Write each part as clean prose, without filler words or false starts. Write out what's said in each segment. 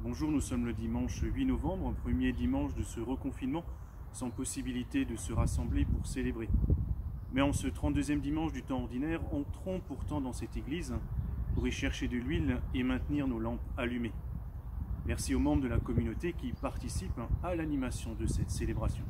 Bonjour, nous sommes le dimanche 8 novembre, premier dimanche de ce reconfinement, sans possibilité de se rassembler pour célébrer. Mais en ce 32e dimanche du temps ordinaire, entrons pourtant dans cette église pour y chercher de l'huile et maintenir nos lampes allumées. Merci aux membres de la communauté qui participent à l'animation de cette célébration.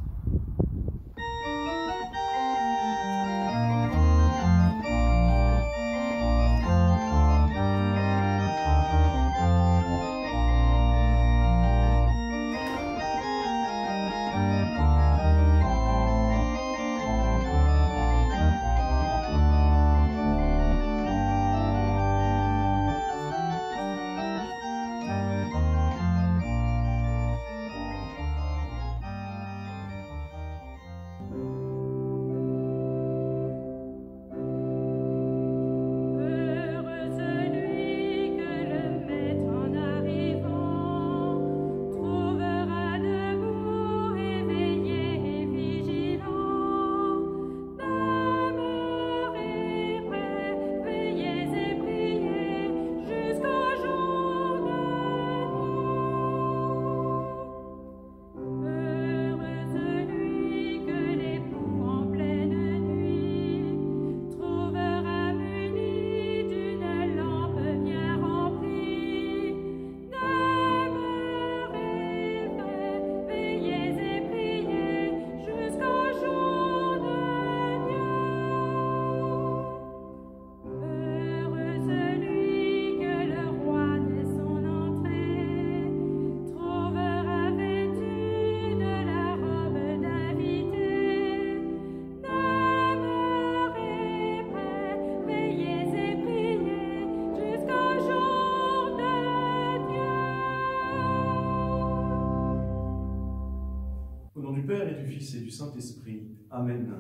Au nom du Père et du Fils et du Saint-Esprit. Amen.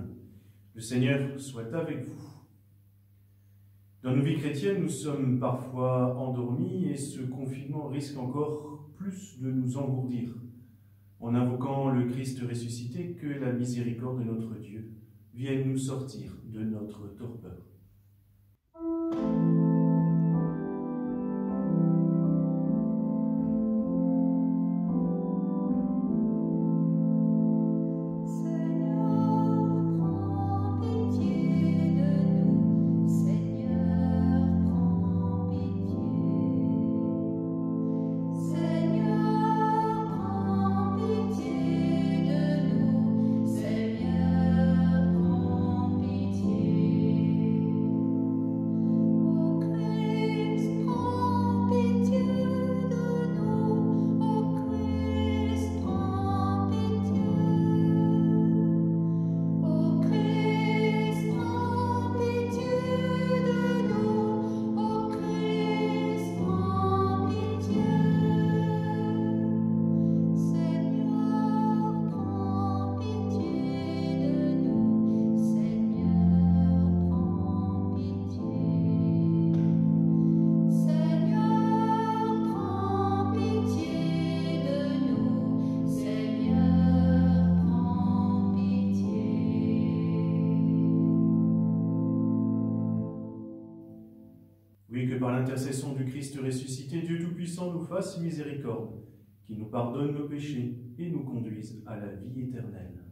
Le Seigneur soit avec vous. Dans nos vies chrétiennes, nous sommes parfois endormis et ce confinement risque encore plus de nous engourdir. En invoquant le Christ ressuscité, que la miséricorde de notre Dieu vienne nous sortir de notre torpeur. Oui, que par l'intercession du Christ ressuscité, Dieu Tout-Puissant nous fasse miséricorde, qui nous pardonne nos péchés et nous conduise à la vie éternelle.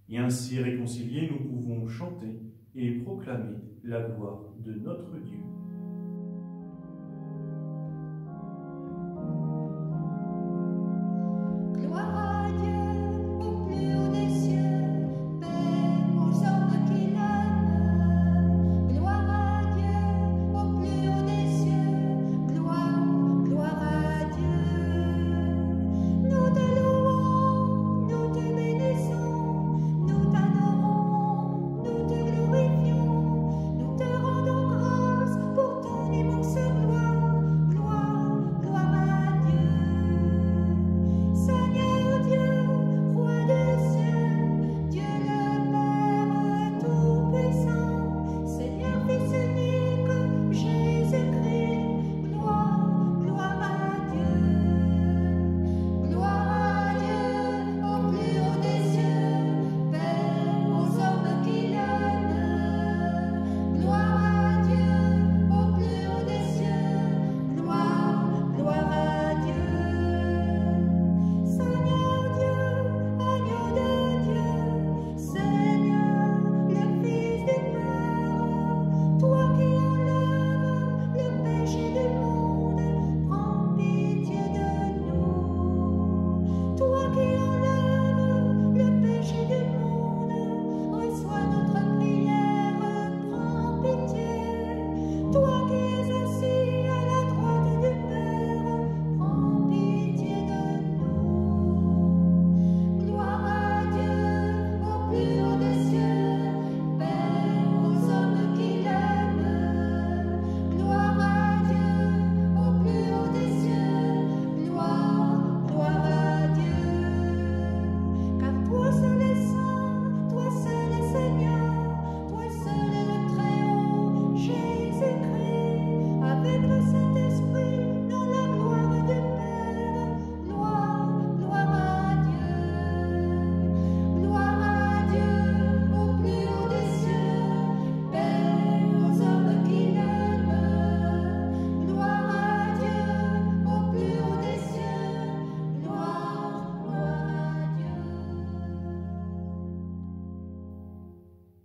Et ainsi réconciliés, nous pouvons chanter et proclamer la gloire de notre Dieu. Pour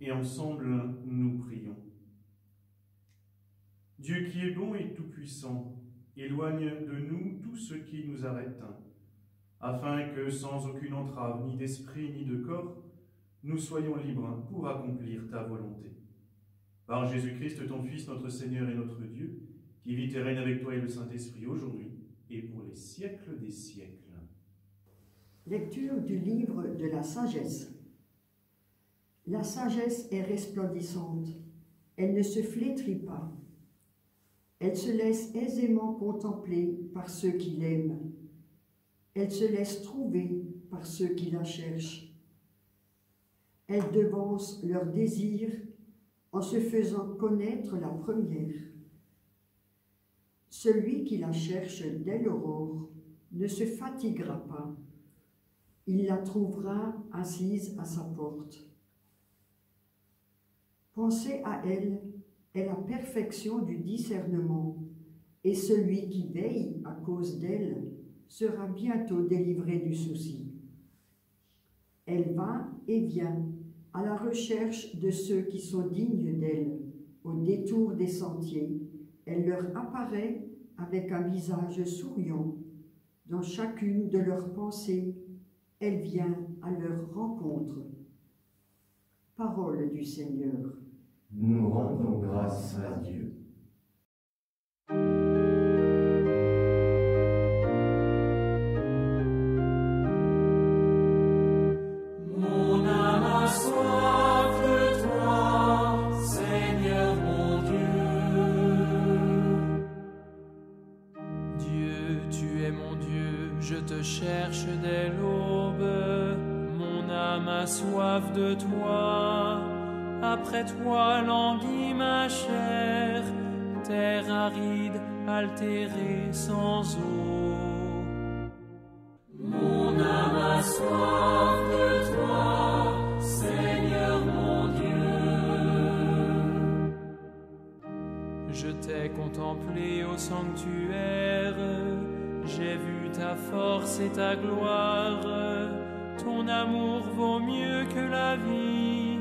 et ensemble nous prions. Dieu qui est bon et tout-puissant, éloigne de nous tout ce qui nous arrête, afin que sans aucune entrave, ni d'esprit ni de corps, nous soyons libres pour accomplir ta volonté. Par Jésus-Christ, ton Fils, notre Seigneur et notre Dieu, qui vit et règne avec toi et le Saint-Esprit aujourd'hui et pour les siècles des siècles. Lecture du livre de la sagesse. La sagesse est resplendissante, elle ne se flétrit pas. Elle se laisse aisément contempler par ceux qui l'aiment. Elle se laisse trouver par ceux qui la cherchent. Elle devance leurs désirs en se faisant connaître la première. Celui qui la cherche dès l'aurore ne se fatiguera pas. Il la trouvera assise à sa porte. Penser à elle est la perfection du discernement, et celui qui veille à cause d'elle sera bientôt délivré du souci. Elle va et vient à la recherche de ceux qui sont dignes d'elle. Au détour des sentiers, elle leur apparaît avec un visage souriant. Dans chacune de leurs pensées, elle vient à leur rencontre. Parole du Seigneur. Nous rendons grâce à Dieu. Mon âme a soif de toi, Seigneur mon Dieu. Dieu, tu es mon Dieu, je te cherche dès l'aube. Mon âme a soif de toi. Après toi languit ma chair, terre aride, altérée sans eau. Mon âme a soif de toi, Seigneur mon Dieu. Je t'ai contemplé au sanctuaire, j'ai vu ta force et ta gloire. Ton amour vaut mieux que la vie.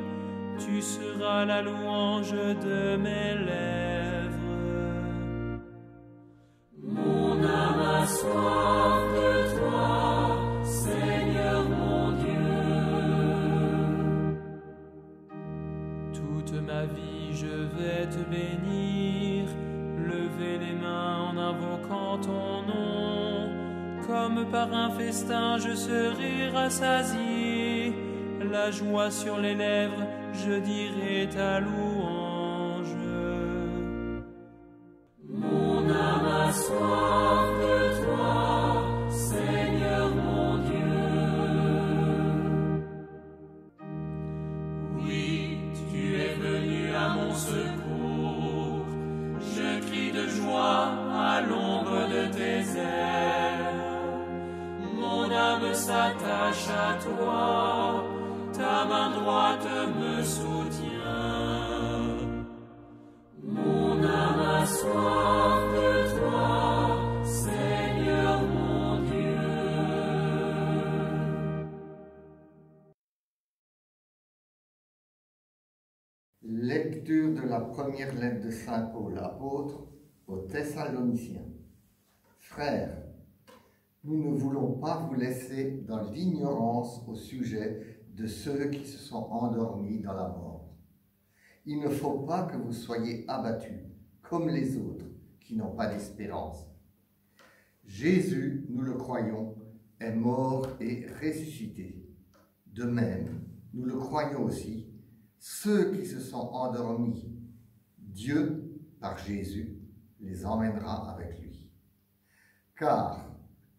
Tu seras la louange de mes lèvres. Mon âme a soif de toi, Seigneur mon Dieu. Toute ma vie je vais te bénir, lever les mains en invoquant ton nom. Comme par un festin je serai rassasié, la joie sur les lèvres, je dirai ta louange. Mon âme a soif de toi, Seigneur mon Dieu. Oui, tu es venu à mon secours, je crie de joie à l'ombre de tes ailes. Mon âme s'attache à toi, ta main droite me soutient. Mon âme a soif de toi, Seigneur mon Dieu. Lecture de la première lettre de Saint Paul, apôtre, aux Thessaloniciens. Frères, nous ne voulons pas vous laisser dans l'ignorance au sujet de ceux qui se sont endormis dans la mort. Il ne faut pas que vous soyez abattus, comme les autres, qui n'ont pas d'espérance. Jésus, nous le croyons, est mort et ressuscité. De même, nous le croyons aussi, ceux qui se sont endormis, Dieu, par Jésus, les emmènera avec lui. Car,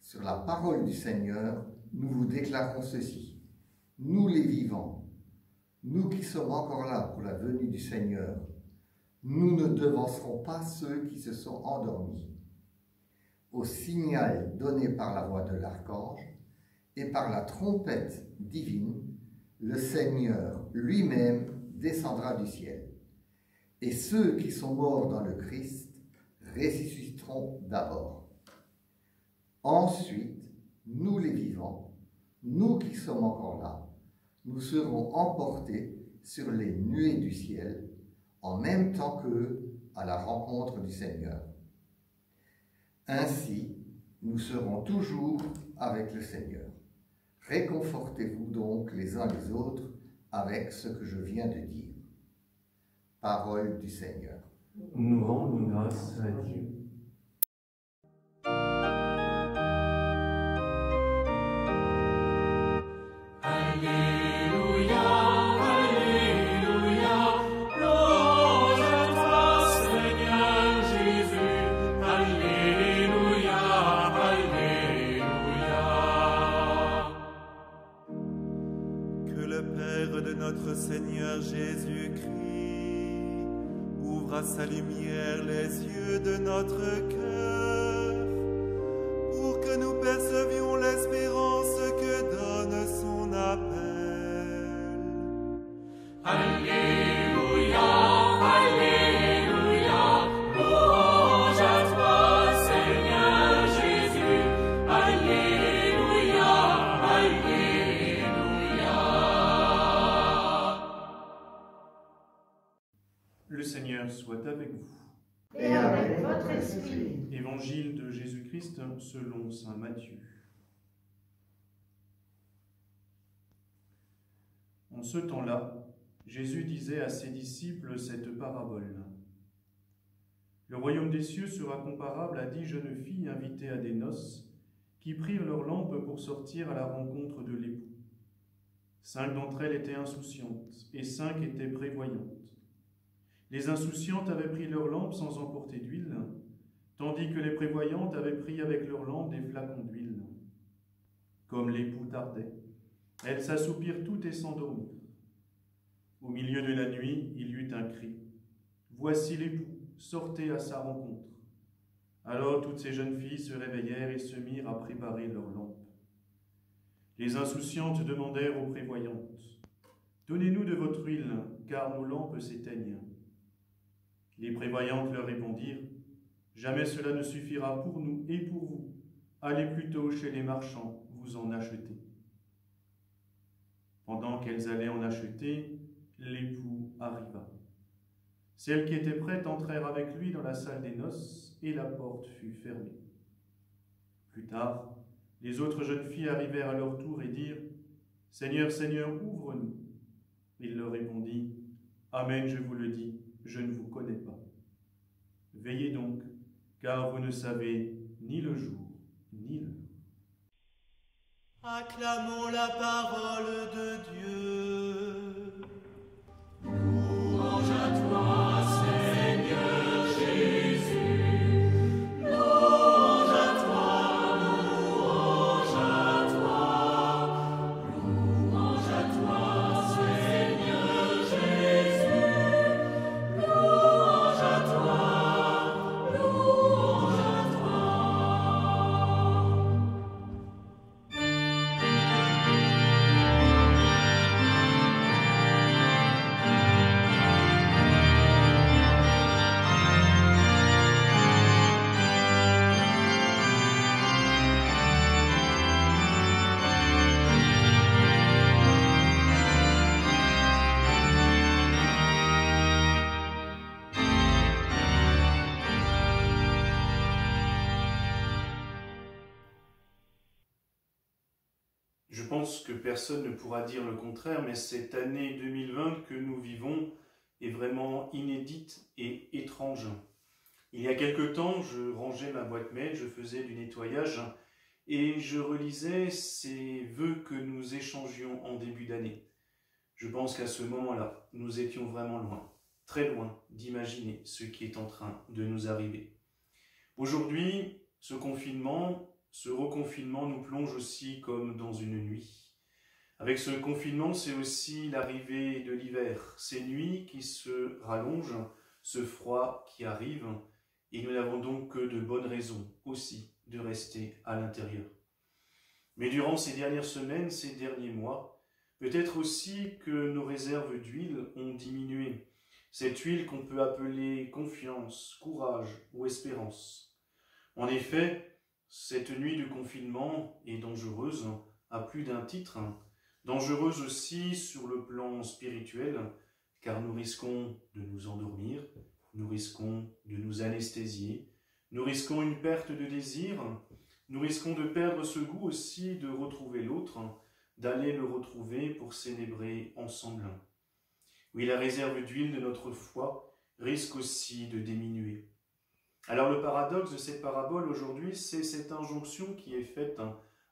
sur la parole du Seigneur, nous vous déclarons ceci. Nous les vivants, nous qui sommes encore là pour la venue du Seigneur, nous ne devancerons pas ceux qui se sont endormis. Au signal donné par la voix de l'archange et par la trompette divine, le Seigneur lui-même descendra du ciel. Et ceux qui sont morts dans le Christ ressusciteront d'abord. Ensuite, nous les vivants, nous qui sommes encore là, nous serons emportés sur les nuées du ciel, en même temps qu'eux, à la rencontre du Seigneur. Ainsi, nous serons toujours avec le Seigneur. Réconfortez-vous donc les uns les autres avec ce que je viens de dire. Parole du Seigneur. Nous rendons grâce à Dieu. Alléluia, Alléluia, louange à toi, Seigneur Jésus. Alléluia, Alléluia. Que le Père de notre Seigneur Jésus-Christ ouvre à sa lumière les yeux de notre cœur, pour que nous percevions l'espérance que donne son appel. Alléluia, Alléluia, louange à toi, Seigneur Jésus. Alléluia, Alléluia. Le Seigneur soit avec vous. Et avec votre esprit. Évangile de Jésus-Christ selon saint Matthieu. En ce temps-là, Jésus disait à ses disciples cette parabole. Le royaume des cieux sera comparable à 10 jeunes filles invitées à des noces qui prirent leurs lampes pour sortir à la rencontre de l'époux. 5 d'entre elles étaient insouciantes et 5 étaient prévoyantes. Les insouciantes avaient pris leurs lampes sans emporter d'huile, tandis que les prévoyantes avaient pris avec leurs lampes des flacons d'huile. Comme l'époux tardait, elles s'assoupirent toutes et s'endormirent. Au milieu de la nuit, il y eut un cri. « Voici l'époux, sortez à sa rencontre. » Alors toutes ces jeunes filles se réveillèrent et se mirent à préparer leurs lampes. Les insouciantes demandèrent aux prévoyantes, « Donnez-nous de votre huile, car nos lampes s'éteignent. » Les prévoyantes leur répondirent, « Jamais cela ne suffira pour nous et pour vous. Allez plutôt chez les marchands, vous en achetez. » Pendant qu'elles allaient en acheter, l'époux arriva. Celles qui étaient prêtes entrèrent avec lui dans la salle des noces, et la porte fut fermée. Plus tard, les autres jeunes filles arrivèrent à leur tour et dirent, « Seigneur, Seigneur, ouvre-nous. » Il leur répondit, « Amen, je vous le dis, je ne vous connais pas. Veillez donc, car vous ne savez ni le jour, ni l'heure. » Acclamons la parole de Dieu. Louange à toi, Seigneur Jésus. Louange à toi, louange à toi. Louange à toi, Seigneur Jésus. Louange à toi, louange à toi. Je pense que personne ne pourra dire le contraire, mais cette année 2020 que nous vivons est vraiment inédite et étrange. Il y a quelque temps, je rangeais ma boîte mail, je faisais du nettoyage et je relisais ces vœux que nous échangions en début d'année. Je pense qu'à ce moment-là, nous étions vraiment loin, très loin d'imaginer ce qui est en train de nous arriver. Aujourd'hui, ce reconfinement nous plonge aussi comme dans une nuit. Avec ce confinement, c'est aussi l'arrivée de l'hiver, ces nuits qui se rallongent, ce froid qui arrive, et nous n'avons donc que de bonnes raisons aussi de rester à l'intérieur. Mais durant ces dernières semaines, ces derniers mois, peut-être aussi que nos réserves d'huile ont diminué, cette huile qu'on peut appeler confiance, courage ou espérance. En effet, cette nuit de confinement est dangereuse à plus d'un titre. dangereuse aussi sur le plan spirituel, car nous risquons de nous endormir, nous risquons de nous anesthésier, nous risquons une perte de désir, nous risquons de perdre ce goût aussi de retrouver l'autre, d'aller le retrouver pour célébrer ensemble. Oui, la réserve d'huile de notre foi risque aussi de diminuer. Alors le paradoxe de cette parabole aujourd'hui, c'est cette injonction qui est faite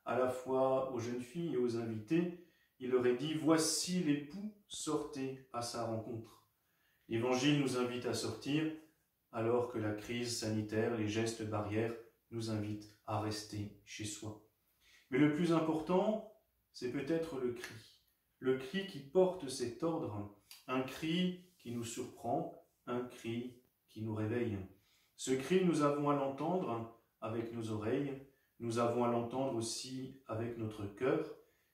à la fois aux jeunes filles et aux invités. Il leur est dit « Voici l'époux, sortez à sa rencontre ». L'Évangile nous invite à sortir, alors que la crise sanitaire, les gestes barrières nous invitent à rester chez soi. Mais le plus important, c'est peut-être le cri qui porte cet ordre, un cri qui nous surprend, un cri qui nous réveille. Ce cri, nous avons à l'entendre avec nos oreilles, nous avons à l'entendre aussi avec notre cœur,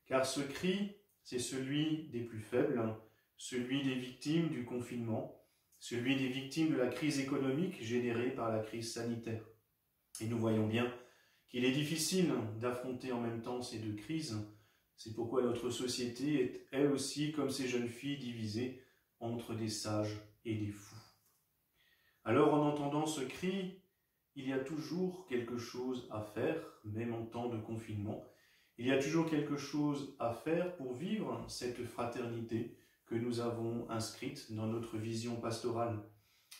car ce cri, c'est celui des plus faibles, celui des victimes du confinement, celui des victimes de la crise économique générée par la crise sanitaire. Et nous voyons bien qu'il est difficile d'affronter en même temps ces deux crises. C'est pourquoi notre société est, elle aussi, comme ces jeunes filles, divisée entre des sages et des fous. Alors, en entendant ce cri, il y a toujours quelque chose à faire, même en temps de confinement. Il y a toujours quelque chose à faire pour vivre cette fraternité que nous avons inscrite dans notre vision pastorale.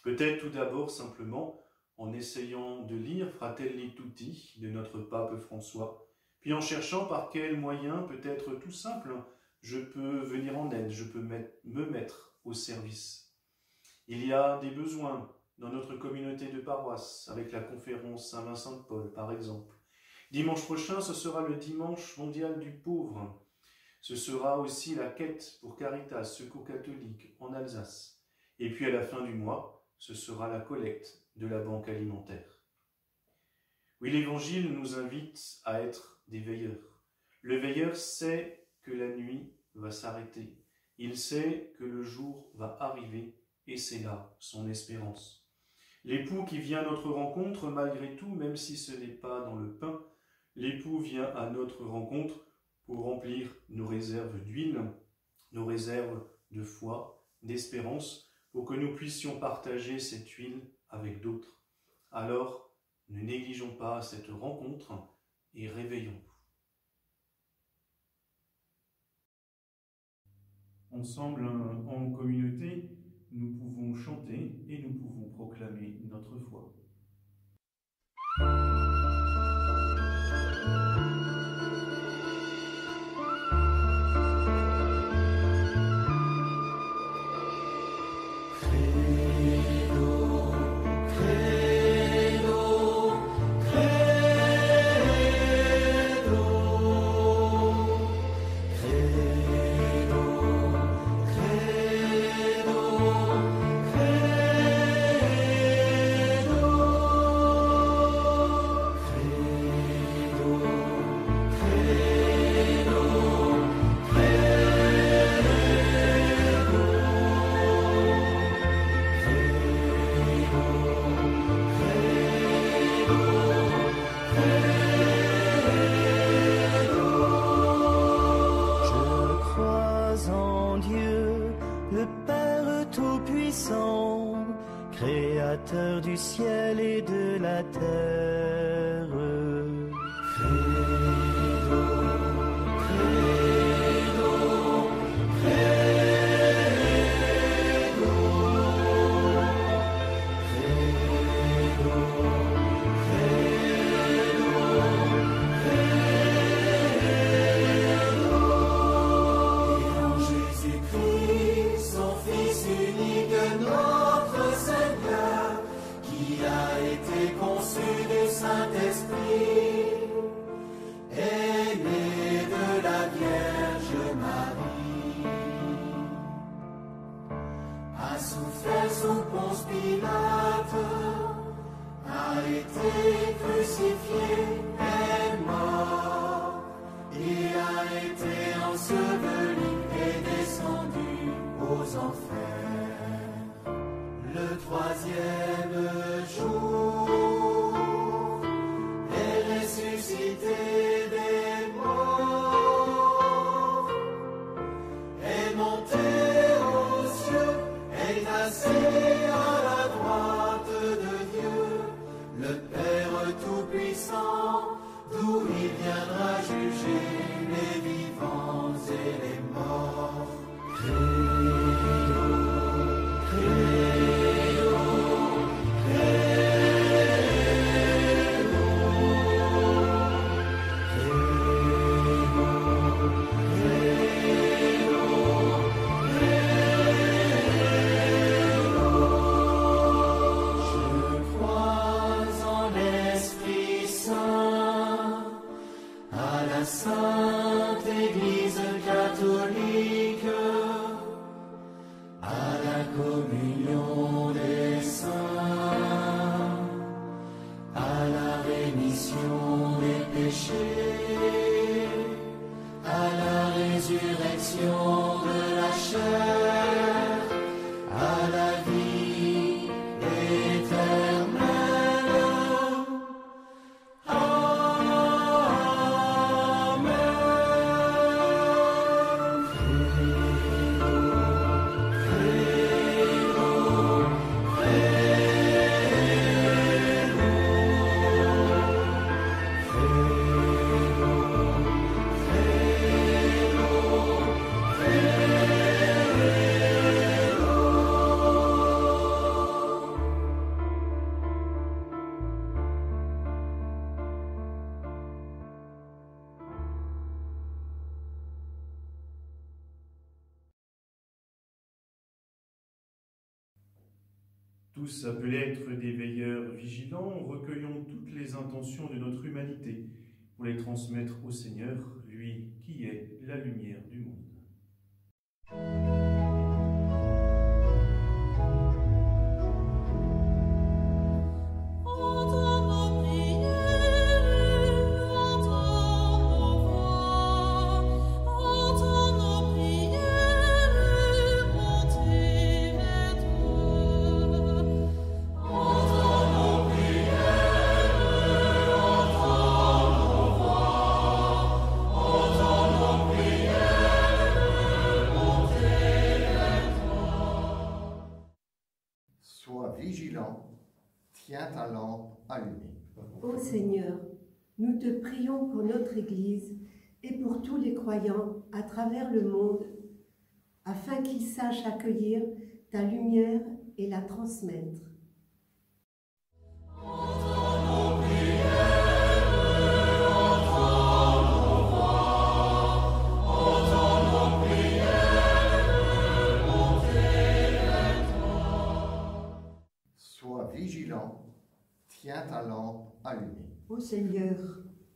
Peut-être tout d'abord simplement en essayant de lire Fratelli Tutti de notre pape François, puis en cherchant par quel moyen, peut-être tout simple, je peux venir en aide, je peux me mettre au service. Il y a des besoins dans notre communauté de paroisse, avec la conférence Saint-Vincent-de-Paul par exemple. Dimanche prochain, ce sera le dimanche mondial du pauvre. Ce sera aussi la quête pour Caritas, Secours catholique en Alsace. Et puis à la fin du mois, ce sera la collecte de la banque alimentaire. Oui, l'Évangile nous invite à être des veilleurs. Le veilleur sait que la nuit va s'arrêter. Il sait que le jour va arriver et c'est là son espérance. L'époux qui vient à notre rencontre, malgré tout, même si ce n'est pas dans le pain, l'époux vient à notre rencontre pour remplir nos réserves d'huile, nos réserves de foi, d'espérance, pour que nous puissions partager cette huile avec d'autres. Alors, ne négligeons pas cette rencontre et réveillons-nous. Ensemble, en communauté, nous pouvons chanter et nous pouvons proclamer notre foi. Créateur du ciel et de la terre. Credo, credo, credo, credo, credo, et en Jésus-Christ, son Fils unique, notre Seigneur, qui a été conçu du Saint-Esprit, est né de la Vierge Marie, a souffert sous Ponce Pilate, a été crucifié, est mort, et a été enseveli et descendu aux enfers. Le troisième jour est ressuscité des morts, assis à la droite de Dieu, le Père Tout-Puissant, d'où il viendra juger les vivants et les morts. Sainte Église catholique, à la communion des saints, à la rémission des péchés, à la résurrection de la chair, à la vie éternelle. Tous appelés à être des veilleurs vigilants, recueillons toutes les intentions de notre humanité pour les transmettre au Seigneur, lui qui est la lumière du monde. Tiens ta lampe allumée. Ô Seigneur, nous te prions pour notre Église et pour tous les croyants à travers le monde, afin qu'ils sachent accueillir ta lumière et la transmettre. Vigilant, tiens ta lampe allumée. Ô Seigneur,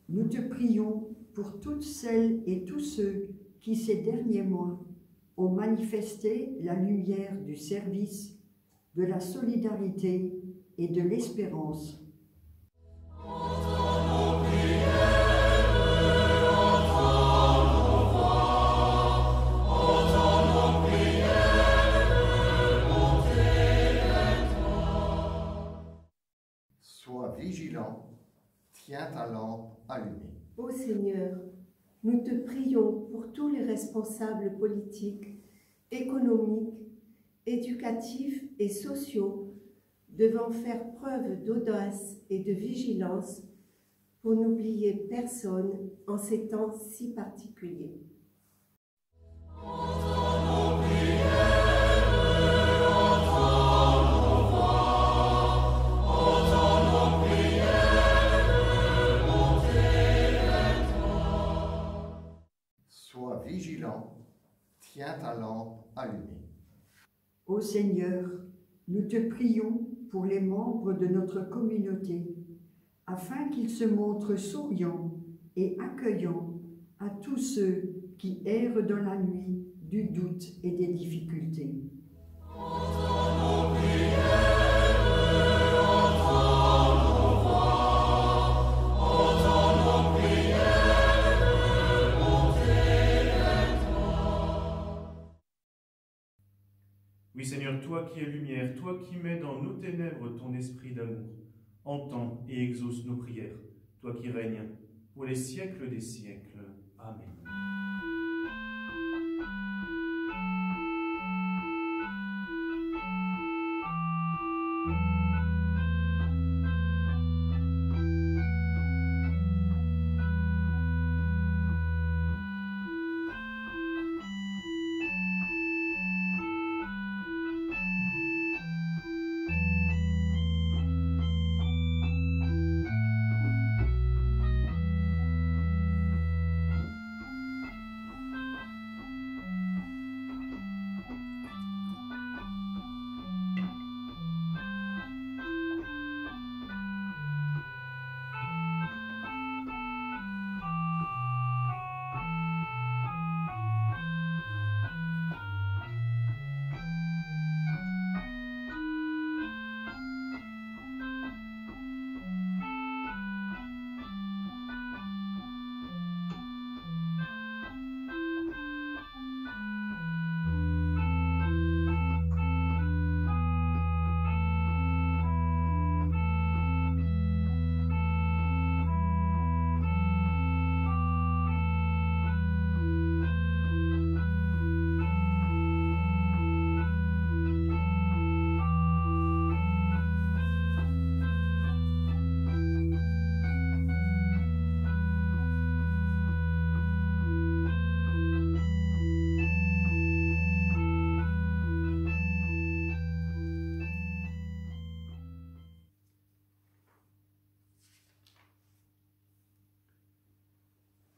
nous te prions pour toutes celles et tous ceux qui, ces derniers mois, ont manifesté la lumière du service, de la solidarité et de l'espérance. Vigilant, tiens ta lampe allumée. Ô Seigneur, nous te prions pour tous les responsables politiques, économiques, éducatifs et sociaux devant faire preuve d'audace et de vigilance pour n'oublier personne en ces temps si particuliers. Vigilant, tiens ta lampe allumée. Ô Seigneur, nous te prions pour les membres de notre communauté, afin qu'ils se montrent souriants et accueillants à tous ceux qui errent dans la nuit du doute et des difficultés. Oui Seigneur, toi qui es lumière, toi qui mets dans nos ténèbres ton esprit d'amour, entends et exauce nos prières, toi qui règnes pour les siècles des siècles. Amen.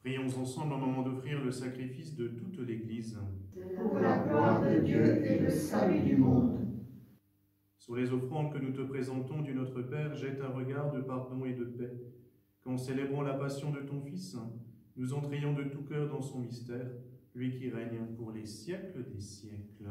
Prions ensemble au moment d'offrir le sacrifice de toute l'Église. Pour la gloire de Dieu et le salut du monde. Sur les offrandes que nous te présentons, Dieu notre Père, jette un regard de pardon et de paix. Qu'en célébrant la passion de ton Fils, nous entrions de tout cœur dans son mystère, lui qui règne pour les siècles des siècles.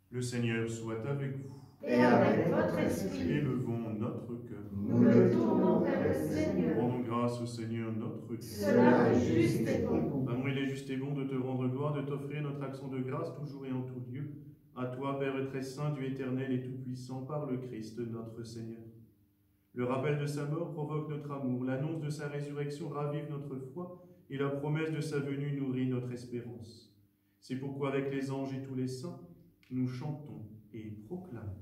Le Seigneur soit avec vous. Et avec votre esprit. Élevons notre cœur. Nous le tournons vers le Seigneur. Rendons grâce au Seigneur notre Dieu. Cela est juste et bon. Amour, il est juste et bon de te rendre gloire, de t'offrir notre action de grâce toujours et en tout lieu. À toi, Père très saint, Dieu éternel et tout-puissant, par le Christ notre Seigneur. Le rappel de sa mort provoque notre amour, l'annonce de sa résurrection ravive notre foi, et la promesse de sa venue nourrit notre espérance. C'est pourquoi, avec les anges et tous les saints, nous chantons et proclamons.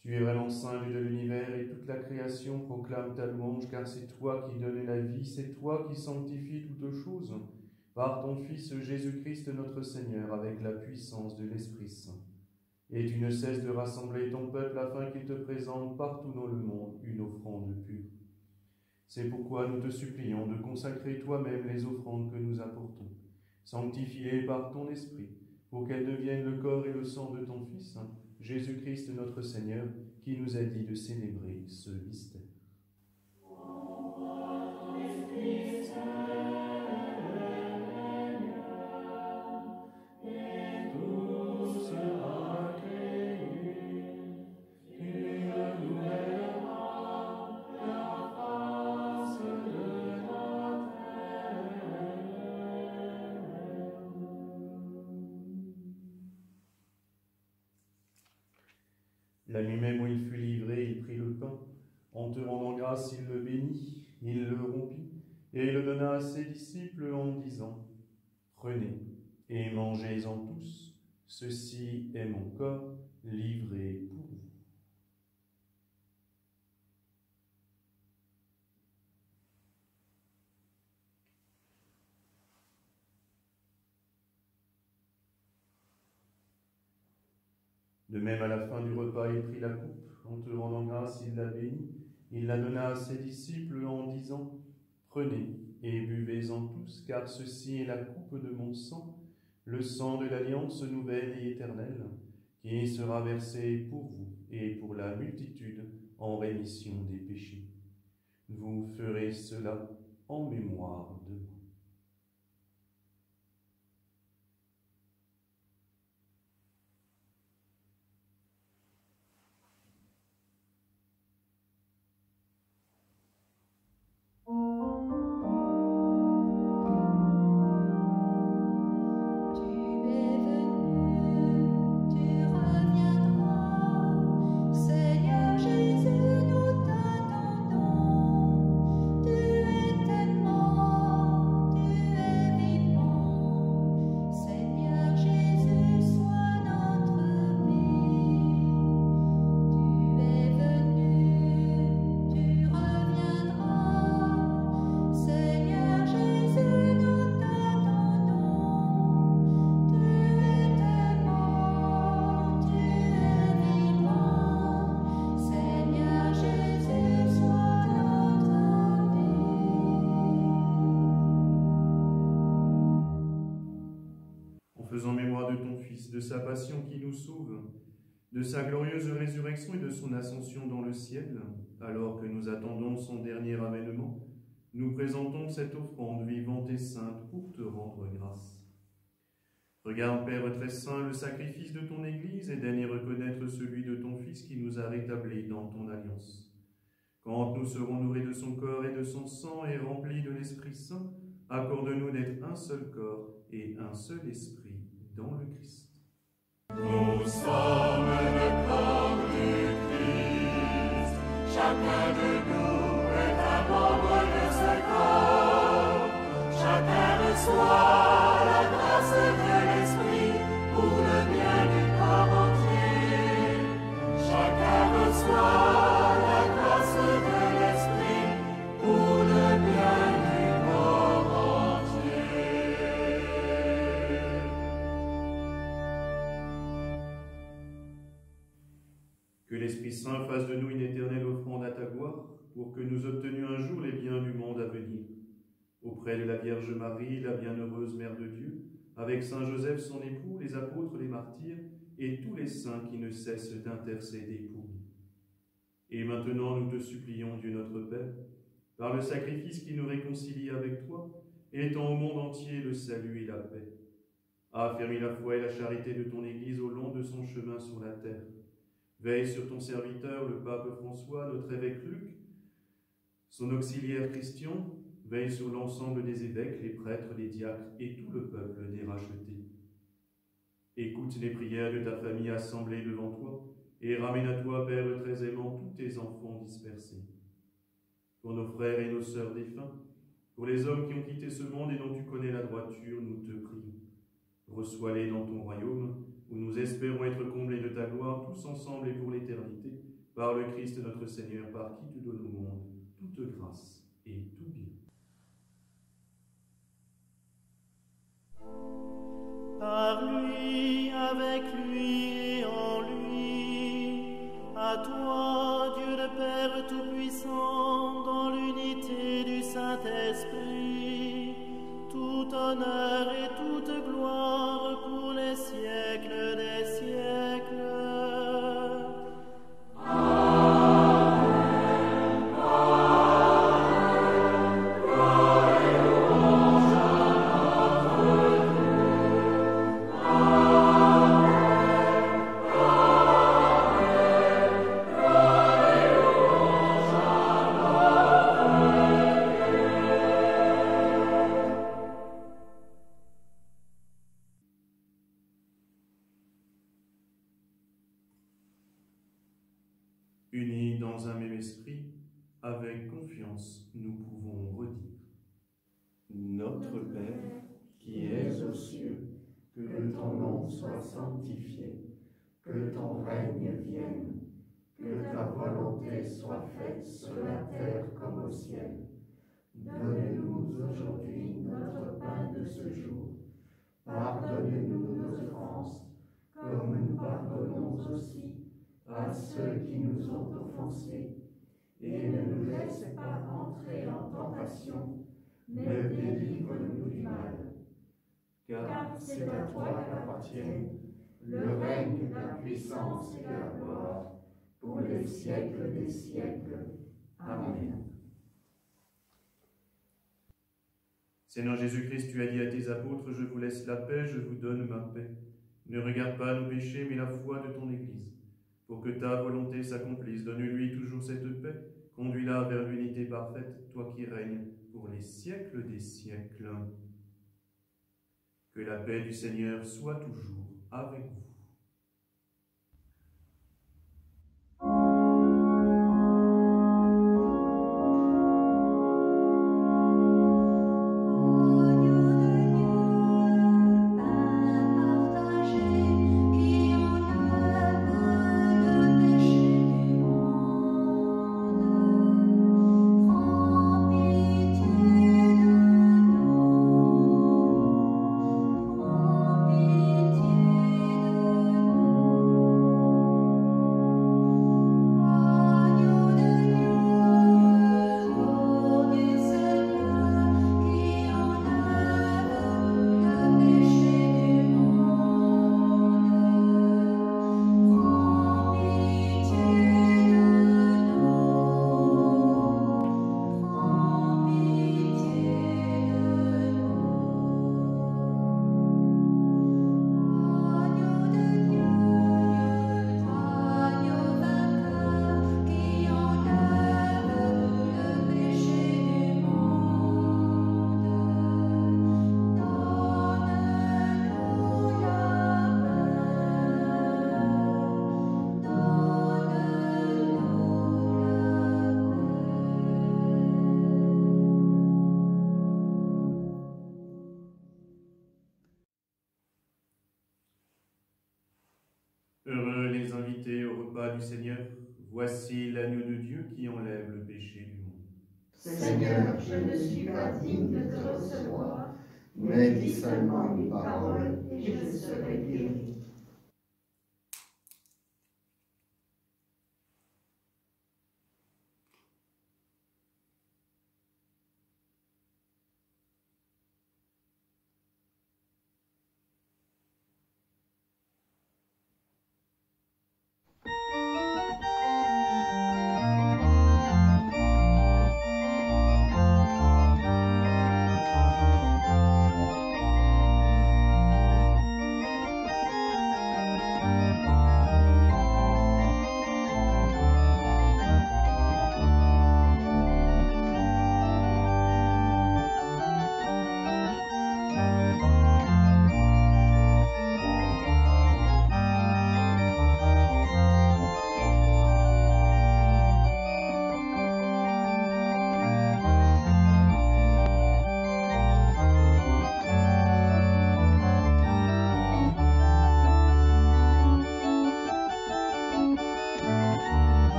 Tu es vraiment saint, Dieu de l'univers, et toute la création proclame ta louange, car c'est toi qui donnes la vie, c'est toi qui sanctifies toutes choses, par ton Fils Jésus-Christ notre Seigneur, avec la puissance de l'Esprit Saint. Et tu ne cesses de rassembler ton peuple afin qu'il te présente partout dans le monde une offrande pure. C'est pourquoi nous te supplions de consacrer toi-même les offrandes que nous apportons, sanctifiées par ton Esprit, pour qu'elles deviennent le corps et le sang de ton Fils, Jésus-Christ notre Seigneur, qui nous a dit de célébrer ce mystère. La nuit même où il fut livré, il prit le pain. En te rendant grâce, il le bénit, il le rompit, et il le donna à ses disciples en disant : « Prenez et mangez-en tous, ceci est mon corps livré pour vous. » De même, à la fin du repas, il prit la coupe. En te rendant grâce, il la bénit. Il la donna à ses disciples en disant : « Prenez et buvez-en tous, car ceci est la coupe de mon sang, le sang de l'alliance nouvelle et éternelle, qui sera versé pour vous et pour la multitude en rémission des péchés. Vous ferez cela en mémoire de moi. » Seigneur Jésus, nous t'attendons, tu es tellement de sa passion qui nous sauve, de sa glorieuse résurrection et de son ascension dans le ciel, alors que nous attendons son dernier avènement, nous présentons cette offrande vivante et sainte pour te rendre grâce. Regarde, Père très saint, le sacrifice de ton Église et daigne reconnaître celui de ton Fils qui nous a rétablis dans ton alliance. Quand nous serons nourris de son corps et de son sang et remplis de l'Esprit Saint, accorde-nous d'être un seul corps et un seul esprit dans le Christ. Nous sommes le corps du Christ, chacun de nous est un membre de ce corps, chacun reçoit la grâce de l'Esprit pour le bien du corps entier, chacun reçoit la grâce de l'Esprit pour le bien du corps entier. Que l'Esprit Saint fasse de nous une éternelle offrande à ta gloire, pour que nous obtenions un jour les biens du monde à venir. Auprès de la Vierge Marie, la bienheureuse Mère de Dieu, avec Saint Joseph son époux, les apôtres, les martyrs, et tous les saints qui ne cessent d'intercéder pour nous. Et maintenant nous te supplions, Dieu notre Père, par le sacrifice qui nous réconcilie avec toi, étends au monde entier le salut et la paix. Affermis la foi et la charité de ton Église au long de son chemin sur la terre. Veille sur ton serviteur, le pape François, notre évêque Luc, son auxiliaire Christian, veille sur l'ensemble des évêques, les prêtres, les diacres et tout le peuple des rachetés. Écoute les prières de ta famille assemblée devant toi et ramène à toi, Père très aimant, tous tes enfants dispersés. Pour nos frères et nos sœurs défunts, pour les hommes qui ont quitté ce monde et dont tu connais la droiture, nous te prions. Reçois-les dans ton royaume, où nous espérons être comblés de ta gloire, tous ensemble et pour l'éternité, par le Christ notre Seigneur, par qui tu donnes au monde toute grâce et tout bien. Par lui, avec lui et en lui, à toi, Dieu le Père Tout-Puissant, dans l'unité du Saint-Esprit, tout honneur et toute gloire pour les siècles des siècles. Unis dans un même esprit, avec confiance, nous pouvons redire. Notre Père, qui es aux cieux, que ton nom soit sanctifié, que ton règne vienne, que ta volonté soit faite sur la terre comme au ciel. Donne-nous aujourd'hui notre pain de ce jour. Pardonne-nous nos offenses, comme nous pardonnons aussi à ceux qui nous ont offensés. Et ne nous laisse pas entrer en tentation, mais délivre-nous du mal. Car c'est à toi qu'appartiennent le règne, la puissance et la gloire, pour les siècles des siècles. Amen. Seigneur Jésus-Christ, tu as dit à tes apôtres, je vous laisse la paix, je vous donne ma paix. Ne regarde pas nos péchés, mais la foi de ton Église. Pour que ta volonté s'accomplisse, donne-lui toujours cette paix, conduis-la vers l'unité parfaite, toi qui règnes pour les siècles des siècles. Que la paix du Seigneur soit toujours avec vous. Pitié du Seigneur, voici l'agneau de Dieu qui enlève le péché du monde. Seigneur, je ne suis pas digne de te recevoir, mais dis seulement une parole et je serai guéri.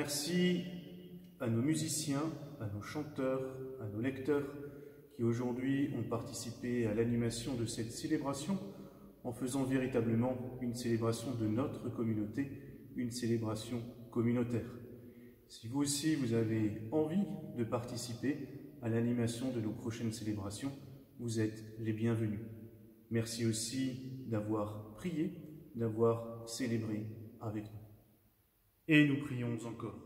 Merci à nos musiciens, à nos chanteurs, à nos lecteurs qui aujourd'hui ont participé à l'animation de cette célébration en faisant véritablement une célébration de notre communauté, une célébration communautaire. Si vous aussi vous avez envie de participer à l'animation de nos prochaines célébrations, vous êtes les bienvenus. Merci aussi d'avoir prié, d'avoir célébré avec nous. Et nous prions encore.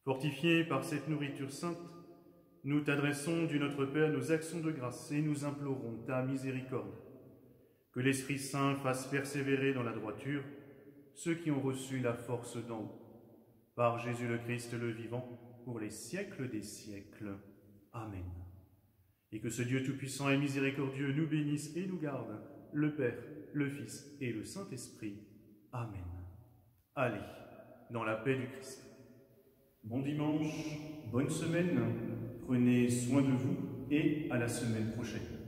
Fortifiés par cette nourriture sainte, nous t'adressons du Notre Père nos actions de grâce et nous implorons ta miséricorde. Que l'Esprit Saint fasse persévérer dans la droiture ceux qui ont reçu la force d'en haut. Par Jésus le Christ le vivant, pour les siècles des siècles. Amen. Et que ce Dieu tout-puissant et miséricordieux nous bénisse et nous garde, le Père, le Fils et le Saint-Esprit. Amen. Allez, dans la paix du Christ. Bon dimanche, bonne semaine, prenez soin de vous et à la semaine prochaine.